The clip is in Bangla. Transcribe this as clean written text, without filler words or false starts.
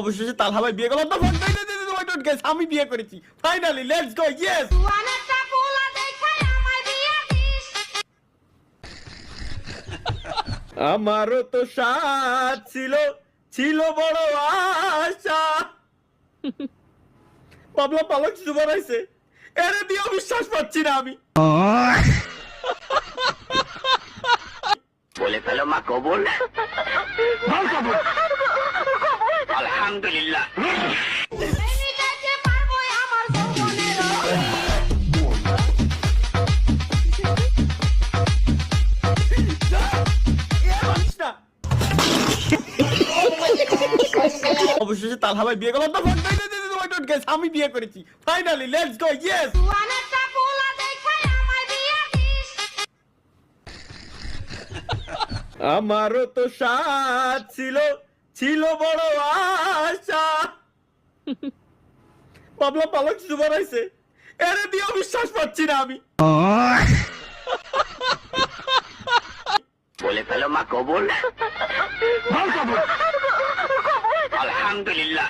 অবশেষে তালহা ভাই বিয়ে করলাম। আমি বিয়ে করেছি ফাইনালি, লেটস গো, ইয়েস। আমারও তো সাথ ছিল, ছিল বড় আশা, পাবলা পালক কিছু বানাইছে, এরে দিয়েও বিশ্বাস পাচ্ছি না আমি। বলে ফেলো মা কবুল। আলহামদুলিল্লাহ। অবশেষে তালহা ভাই বিয়ে করলাম। আমি বিয়ে করেছি ফাইনালি, লেটস গো, ইয়েস। আমারও তো সাথ ছিল, ছিল বড় আশা, পাবলা পালক কিছু বানাইছে, এরে দিয়েও বিশ্বাস পাচ্ছি না আমি। বলে ফেলো মা কবুল। আলহামদুলিল্লাহ।